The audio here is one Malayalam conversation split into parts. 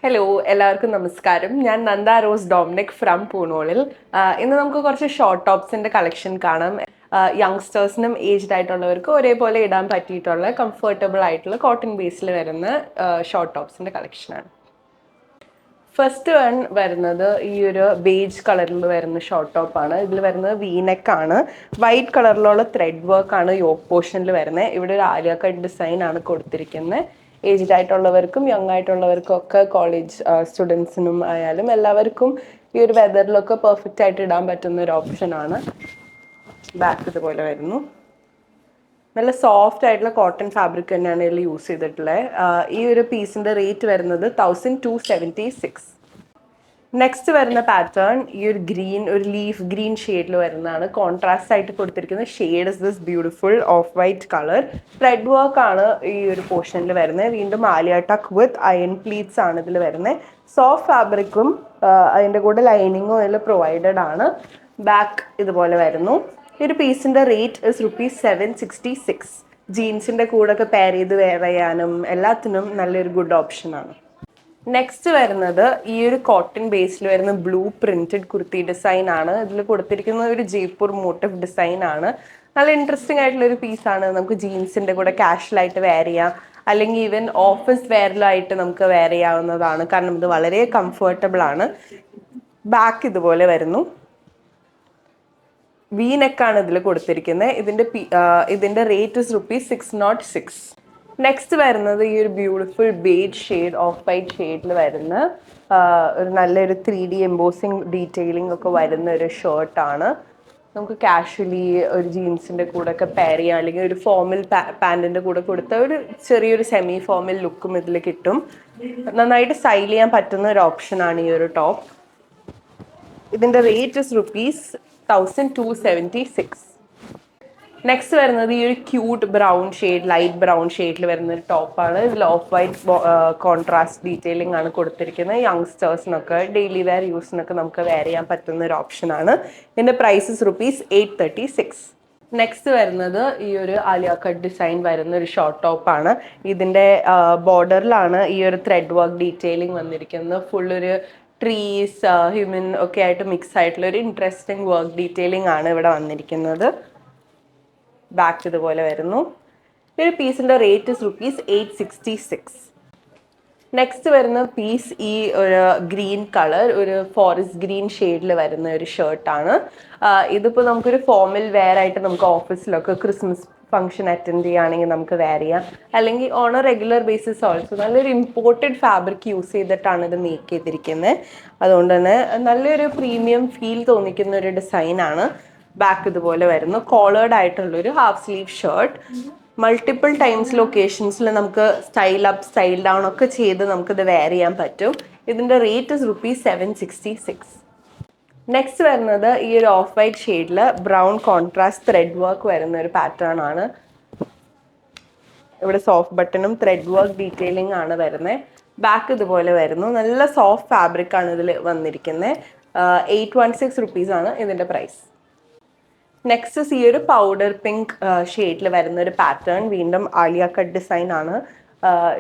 ഹലോ എല്ലാവർക്കും നമസ്കാരം. ഞാൻ നന്ദ റോസ് ഡൊമിനിക് ഫ്രം പൂണോളിൽ. ഇന്ന് നമുക്ക് കുറച്ച് ഷോർട്ട് ടോപ്സിന്റെ കളക്ഷൻ കാണാം. യങ്സ്റ്റേഴ്സിനും ഏജ്ഡ് ആയിട്ടുള്ളവർക്കും ഒരേപോലെ ഇടാൻ പറ്റിയിട്ടുള്ള കംഫർട്ടബിൾ ആയിട്ടുള്ള കോട്ടൺ ബേസിൽ വരുന്ന ഷോർട്ട് ടോപ്സിന്റെ കളക്ഷനാണ്. ഫസ്റ്റ് വൺ വരുന്നത് ഈ ഒരു ബേജ് കളറിൽ വരുന്ന ഷോർട്ട് ടോപ്പാണ്. ഇതിൽ വരുന്നത് വീനെക്ക് ആണ്. വൈറ്റ് കളറിലുള്ള ത്രെഡ് വർക്ക് ആണ് യോക്ക് പോർഷനിൽ വരുന്നത്. ഇവിടെ ഒരു ആലിയ കട്ട് ഡിസൈൻ ആണ് കൊടുത്തിരിക്കുന്നത്. ഏജ്ഡ് ആയിട്ടുള്ളവർക്കും യങ് ആയിട്ടുള്ളവർക്കും ഒക്കെ കോളേജ് സ്റ്റുഡൻസിനും ആയാലും എല്ലാവർക്കും ഈ ഒരു വെതറിലൊക്കെ പെർഫെക്റ്റ് ആയിട്ട് ഇടാൻ പറ്റുന്ന ഒരു ഓപ്ഷനാണ്. ബാക്ക് ഇതുപോലെ വരുന്നു. നല്ല സോഫ്റ്റ് ആയിട്ടുള്ള കോട്ടൺ ഫാബ്രിക് തന്നെയാണ് ഇതിൽ യൂസ് ചെയ്തിട്ടുള്ളത്. ഈ ഒരു പീസിന്റെ റേറ്റ് വരുന്നത് 1276. നെക്സ്റ്റ് വരുന്ന പാറ്റേൺ ഈ ഒരു ലീഫ് ഗ്രീൻ ഷെയ്ഡിൽ വരുന്നതാണ്. കോൺട്രാസ്റ്റ് ആയിട്ട് കൊടുത്തിരിക്കുന്ന shade is this beautiful of white colour. Thread work ആണ് ഈ ഒരു പോർഷനിൽ വരുന്നത്. വീണ്ടും ആലിയ ടക്ക് വിത്ത് അയൺ പ്ലീറ്റ്സ് ആണ് ഇതിൽ വരുന്നത്. സോഫ്റ്റ് ഫാബ്രിക്കും അതിൻ്റെ കൂടെ ലൈനിങ്ങും ഇതിൽ പ്രൊവൈഡഡ് ആണ്. ബാക്ക് ഇതുപോലെ വരുന്നു. ഈ ഒരു പീസിന്റെ റേറ്റ് ഇസ് ₹766. ജീൻസിന്റെ കൂടെ ഒക്കെ പെയർ ചെയ്ത് വെയർ ചെയ്യാനും എല്ലാത്തിനും നല്ലൊരു ഗുഡ് ഓപ്ഷനാണ്. നെക്സ്റ്റ് വരുന്നത് ഈ ഒരു കോട്ടൺ ബേസിൽ വരുന്ന ബ്ലൂ പ്രിന്റഡ് കുർത്തി ഡിസൈൻ ആണ്. ഇതിൽ കൊടുത്തിരിക്കുന്ന ഒരു ജയ്പൂർ മോട്ടീവ് ഡിസൈൻ ആണ്. നല്ല ഇൻട്രസ്റ്റിംഗ് ആയിട്ടുള്ള ഒരു പീസാണ്. നമുക്ക് ജീൻസിന്റെ കൂടെ കാഷ്വൽ ആയിട്ട് വെയർ ചെയ്യാം, അല്ലെങ്കിൽ ഈവൻ ഓഫീസ് വെയറിലായിട്ട് നമുക്ക് വെയർ ചെയ്യാവുന്നതാണ്. കാരണം ഇത് വളരെ കംഫർട്ടബിൾ ആണ്. ബാക്ക് ഇതുപോലെ വരുന്നു. വീനെക്കാണ് ഇതിൽ കൊടുത്തിരിക്കുന്നത്. ഇതിന്റെ റേറ്റ് ഇസ് ₹606. നെക്സ്റ്റ് വരുന്നത് ഈ ഒരു beautiful beige shade of white ഷെയ്ഡിൽ വരുന്ന ഒരു നല്ലൊരു 3D എംബോസിങ് ഡീറ്റെയിലിംഗ് ഒക്കെ വരുന്ന ഒരു ഷർട്ടാണ്. നമുക്ക് കാഷ്വലി ഒരു ജീൻസിന്റെ കൂടെ ഒക്കെ പെയർ ചെയ്യാം, അല്ലെങ്കിൽ ഒരു ഫോർമൽ പാൻറ്റിന്റെ കൂടെ കൊടുത്ത ഒരു ചെറിയൊരു സെമി ഫോർമൽ ലുക്കും ഇതിൽ കിട്ടും. നന്നായിട്ട് സ്റ്റൈൽ ചെയ്യാൻ പറ്റുന്ന ഒരു ഓപ്ഷനാണ് ഈ ഒരു ടോപ്പ്. ഇതിന്റെ റേറ്റ് ഇസ് ₹1276. നെക്സ്റ്റ് വരുന്നത് ഈ ഒരു cute brown shade, light brown ഷെയ്ഡിൽ വരുന്ന ഒരു ടോപ്പാണ്. ഇതിൽ ഓഫ് വൈറ്റ് കോൺട്രാസ്റ്റ് ഡീറ്റെയിലിംഗ് ആണ് കൊടുത്തിരിക്കുന്നത്. യങ്സ്റ്റേഴ്സിനൊക്കെ ഡെയിലി വെയർ യൂസിനൊക്കെ നമുക്ക് വെയർ ചെയ്യാൻ പറ്റുന്ന ഒരു ഓപ്ഷനാണ്. ഇതിന്റെ പ്രൈസ് ഇസ് ₹836. നെക്സ്റ്റ് വരുന്നത് ഈ ഒരു ആലിയ കട്ട് ഡിസൈൻ വരുന്ന ഒരു ഷോർട്ട് ടോപ്പാണ്. ഇതിന്റെ ബോർഡറിലാണ് ഈ ഒരു ത്രെഡ് വർക്ക് ഡീറ്റെയിലിംഗ് വന്നിരിക്കുന്നത്. ഫുൾ ഒരു ട്രീസ് ഹ്യൂമൻ ഒക്കെ ആയിട്ട് മിക്സ് ആയിട്ടുള്ള ഒരു ഇൻട്രസ്റ്റിംഗ് വർക്ക് ഡീറ്റെയിലിംഗ് ആണ് ഇവിടെ വന്നിരിക്കുന്നത്. ബാക്ക് ഇതുപോലെ വരുന്നു. ഈ ഒരു പീസിന്റെ റേറ്റ് ഇസ് ₹866. നെക്സ്റ്റ് വരുന്ന പീസ് ഈ ഒരു ഗ്രീൻ കളർ, ഒരു ഫോറസ്റ്റ് ഗ്രീൻ ഷെയ്ഡിൽ വരുന്ന ഒരു ഷർട്ടാണ്. ഇതിപ്പോൾ നമുക്കൊരു ഫോർമൽ വെയർ ആയിട്ട് നമുക്ക് ഓഫീസിലൊക്കെ ക്രിസ്മസ് ഫംഗ്ഷൻ അറ്റൻഡ് ചെയ്യുകയാണെങ്കിൽ നമുക്ക് വെയർ ചെയ്യാം, അല്ലെങ്കിൽ on A regular basis also. നല്ലൊരു ഇമ്പോർട്ടഡ് ഫാബ്രിക് യൂസ് ചെയ്തിട്ടാണ് ഇത് മേക്ക് ചെയ്തിരിക്കുന്നത്. അതുകൊണ്ട് തന്നെ നല്ലൊരു പ്രീമിയം ഫീൽ തോന്നിക്കുന്ന ഒരു ഡിസൈനാണ്. ബാക്ക് ഇതുപോലെ വരുന്നു. കോളേർഡ് ആയിട്ടുള്ളൊരു half sleeve shirt. Multiple times ലൊക്കേഷൻസിൽ നമുക്ക് സ്റ്റൈൽ അപ്പ് സ്റ്റൈൽ ഡൗൺ ഒക്കെ ചെയ്ത് നമുക്കിത് വെയർ ചെയ്യാൻ പറ്റും. ഇതിൻ്റെ റേറ്റ് ഇസ് ₹766. നെക്സ്റ്റ് വരുന്നത് ഈ ഒരു ഓഫ് വൈറ്റ് ഷെയ്ഡിൽ ബ്രൗൺ കോൺട്രാസ്റ്റ് ത്രെഡ് വർക്ക് വരുന്ന ഒരു പാറ്റേൺ ആണ്. ഇവിടെ സോഫ്റ്റ് ബട്ടണും ത്രെഡ് വർക്ക് ഡീറ്റെയിലിംഗ് ആണ് വരുന്നത്. ബാക്ക് ഇതുപോലെ വരുന്നു. നല്ല സോഫ്റ്റ് ഫാബ്രിക് ആണ് ഇതിൽ വന്നിരിക്കുന്നത്. ₹816 ആണ് ഇതിൻ്റെ പ്രൈസ്. നെക്സ്റ്റ് ഈ ഒരു പൗഡർ പിങ്ക് ഷെയ്ഡിൽ വരുന്ന ഒരു പാറ്റേൺ. വീണ്ടും ആലിയ കട്ട് ഡിസൈൻ ആണ്.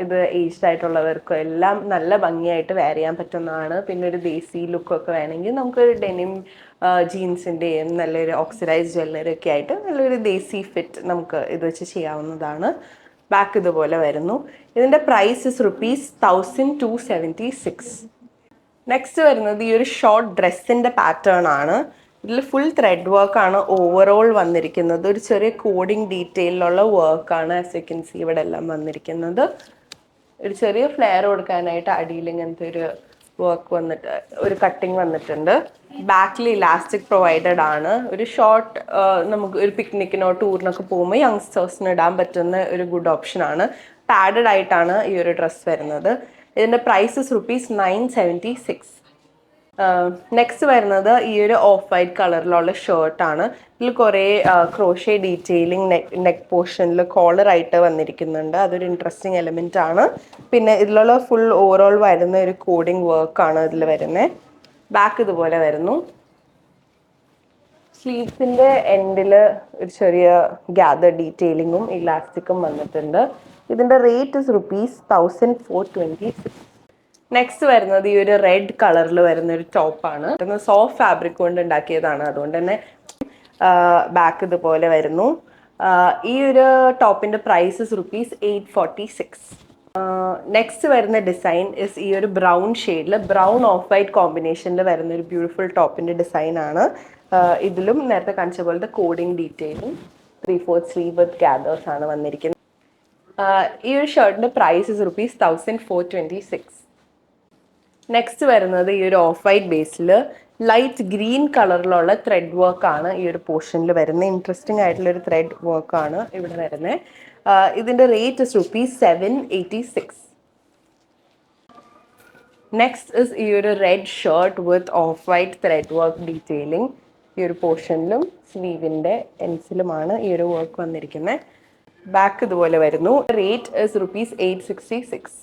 ഇത് ഏജ്ഡ് ആയിട്ടുള്ളവർക്കും എല്ലാം നല്ല ഭംഗിയായിട്ട് വെയർ ചെയ്യാൻ പറ്റുന്നതാണ്. പിന്നെ ഒരു ദേശി ലുക്കൊക്കെ വേണമെങ്കിൽ നമുക്കൊരു ഡെനിം ജീൻസിൻ്റെയും നല്ലൊരു ഓക്സിഡൈസ് ജ്വല്ലറി ഒക്കെ ആയിട്ട് നല്ലൊരു ദേശി ഫിറ്റ് നമുക്ക് ഇത് വെച്ച് ചെയ്യാവുന്നതാണ്. ബാക്ക് ഇതുപോലെ വരുന്നു. ഇതിൻ്റെ പ്രൈസ് ഇസ് ₹1276. നെക്സ്റ്റ് വരുന്നത് ഈ ഒരു ഷോർട്ട് ഡ്രസ്സിൻ്റെ പാറ്റേൺ ആണ്. ഇതിൽ ഫുൾ ത്രെഡ് വർക്കാണ് ഓവറോൾ വന്നിരിക്കുന്നത്. ഒരു ചെറിയ കോഡിങ് ഡീറ്റെയിലുള്ള വർക്കാണ് ആസ് യു കെൻ സി ഇവിടെ എല്ലാം വന്നിരിക്കുന്നത്. ഒരു ചെറിയ ഫ്ലെയർ കൊടുക്കാനായിട്ട് അടിയിൽ ഇങ്ങനത്തെ ഒരു വർക്ക് വന്നിട്ട് ഒരു കട്ടിങ് വന്നിട്ടുണ്ട്. ബാക്കിൽ ഇലാസ്റ്റിക് പ്രൊവൈഡഡ് ആണ്. ഒരു ഷോർട്ട് നമുക്ക് ഒരു പിക്നിക്കിനോ ടൂറിനൊക്കെ പോകുമ്പോൾ യങ്സ്റ്റേഴ്സിന് ഇടാൻ പറ്റുന്ന ഒരു ഗുഡ് ഓപ്ഷനാണ്. പാഡഡ് ആയിട്ടാണ് ഈ ഒരു ഡ്രസ്സ് വരുന്നത്. ഇതിൻ്റെ പ്രൈസ് ഇസ് ₹976. നെക്സ്റ്റ് വരുന്നത് ഈ ഒരു ഓഫ് വൈറ്റ് കളറിലുള്ള ഷർട്ടാണ്. ഇതിൽ കുറേ ക്രോഷേ ഡീറ്റെയിലിംഗ് നെക്ക് പോർഷനിൽ കോളറായിട്ട് വന്നിരിക്കുന്നുണ്ട്. അതൊരു ഇൻട്രസ്റ്റിംഗ് എലിമെൻ്റ് ആണ്. പിന്നെ ഇതിലുള്ള ഫുൾ ഓവറോൾ വരുന്ന ഒരു കോഡിങ് വർക്കാണ് ഇതിൽ വരുന്നത്. ബാക്ക് ഇതുപോലെ വരുന്നു. സ്ലീവ്സിൻ്റെ എൻഡിൽ ഒരു ചെറിയ ഗ്യാദർ ഡീറ്റെയിലിങ്ങും ഇലാസ്റ്റിക്കും വന്നിട്ടുണ്ട്. ഇതിൻ്റെ റേറ്റ് ഇസ് ₹1426. നെക്സ്റ്റ് വരുന്നത് ഈ ഒരു റെഡ് കളറിൽ വരുന്ന ഒരു ടോപ്പാണ്. സോഫ്റ്റ് ഫാബ്രിക് കൊണ്ട് ഉണ്ടാക്കിയതാണ്, അതുകൊണ്ട് തന്നെ ബാക്ക് ഇതുപോലെ വരുന്നു. ഈ ഒരു ടോപ്പിന്റെ പ്രൈസ് ₹846. നെക്സ്റ്റ് വരുന്ന ഡിസൈൻ ഇസ് ഈ ഒരു ബ്രൗൺ ഷെയ്ഡിൽ ബ്രൗൺ ഓഫ് വൈറ്റ് കോമ്പിനേഷനിൽ വരുന്ന ഒരു ബ്യൂട്ടിഫുൾ ടോപ്പിന്റെ ഡിസൈൻ ആണ്. ഇതിലും നേരത്തെ കാണിച്ച പോലത്തെ കോഡിങ് ഡീറ്റെയിലും 3/4 സ്ലീവ് വിത്ത് ഗാദേഴ്സ് ആണ് വന്നിരിക്കുന്നത്. ഈ ഒരു ഷർട്ടിന്റെ പ്രൈസ് ഇസ് ₹1426. നെക്സ്റ്റ് വരുന്നത് ഈ ഒരു of white Basil light green കളറിലുള്ള ത്രെഡ് വർക്ക് ആണ് ഈ ഒരു പോർഷനിൽ വരുന്നത്. ഇൻട്രസ്റ്റിംഗ് ആയിട്ടുള്ള ഒരു ത്രെഡ് വർക്ക് ആണ് ഇവിടെ വരുന്നത്. ഇതിന്റെ റേറ്റ് ഇസ് ₹786. നെക്സ്റ്റ് ഇസ് ഈ ഒരു red shirt width of white thread work detailing. ഈ ഒരു പോർഷനിലും സ്ലീവിന്റെ എൻസിലുമാണ് ഈ ഒരു വർക്ക് വന്നിരിക്കുന്നത്. ബാക്ക് ഇതുപോലെ വരുന്നു. Rate is ₹866.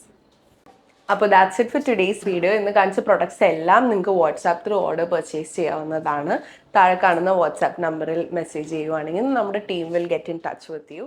അപ്പോൾ that's it for today's video. ഇന്ന് കാണിച്ച പ്രൊഡക്ട്സ് എല്ലാം നിങ്ങൾക്ക് വാട്സാപ്പ് ത്രൂ ഓർഡർ പർച്ചേസ് ചെയ്യാവുന്നതാണ്. താഴെ കാണുന്ന വാട്സാപ്പ് നമ്പറിൽ മെസ്സേജ് ചെയ്യുവാണെങ്കിൽ നമ്മുടെ team will get in touch with you.